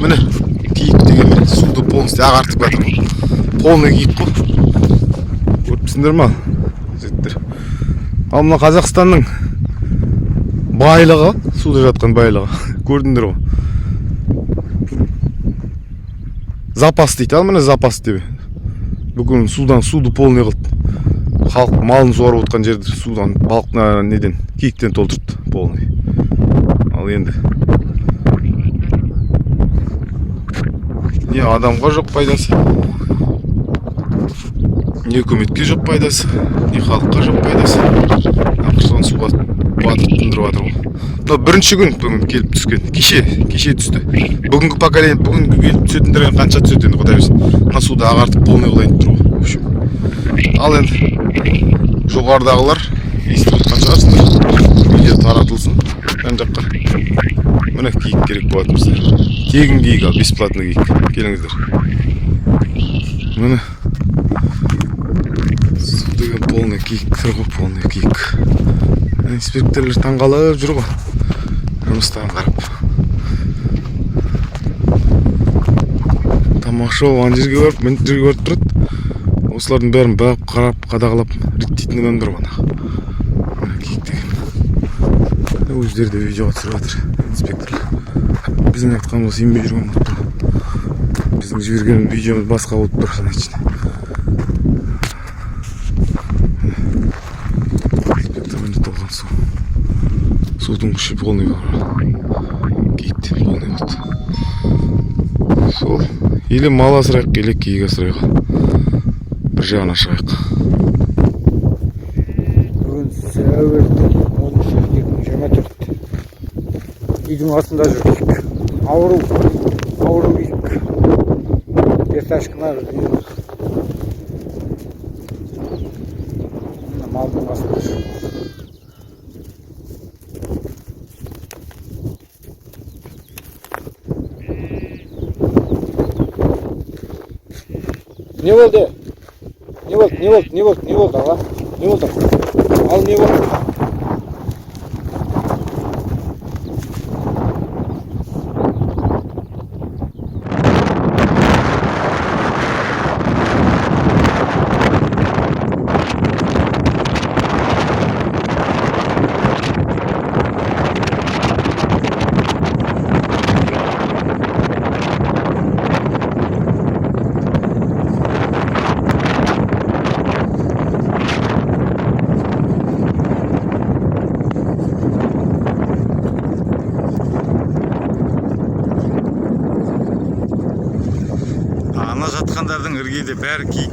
Міне киік деген суды полностью ағартып жатыр ғой. Полный киік қой. Көріпсіңдер ма? Жеттер. Ал мына Қазақстанның байлығы, суда жатқан байлығы. Көрдіңдер ғой. Запас дейді. Ал міне запас деп. Бүгін судан суды полный қылды. Халық малын суарып отқан жерді судан балықна неден киіктен толтырды полный. Ал енді не адамға жоқ пайдасы, не үкіметке жоқ пайдасы, не халыққа жоқ пайдасы. Ақырдан суға батып тындырып жатыр ғой. Мына бірінші күн бүгін келіп түскен. Кеше түсті. Бүгінгі поколение, бүгінгі келіп түсетіндерден қанша түседі енді құдай білсін. Мына суды ағартып полный қылайын тұр ғой. Ал енді жоғарыдағылар естіп отқан шығарсыңдар. Видео таратылсын жан жаққа. Міне киік керек болады біздер. Тегін киік ал, бесплатный киік. Келіңіздер. Міне су деген полный киік тұр ғой, полный киік. Инспекторлар таңғалып жүр ғой. Жұмыстан қарап. Тамаша оған жерге барып, мен жерге барып тұрады. Осылардың бәрін бағып, қарап, қадағалап, реттейтін адамдар ғана. Киік деген. Өздері де видеоға түсіріп жатыр, инспекторлар. Біздің айтқанымыз сенбей жүрген болып тұр. Біздің жіберген видеомыз басқа болып тұр, значит. Инспектормен толған су. Судың күші полный бар. Киікте полный болды. Сол. Или мал асырайық, или киік асырайық. Bir жағына шығайық. Бүгін сәуірдің 13-2024. Үйдің астында жүр киік. Ауру киік. Ерташкына бір үйір. Малдың астында жүр. Не болды? Не болды, аға? Не болды? Ал не болды? Ана жатқандардың іргеде бәрі киік.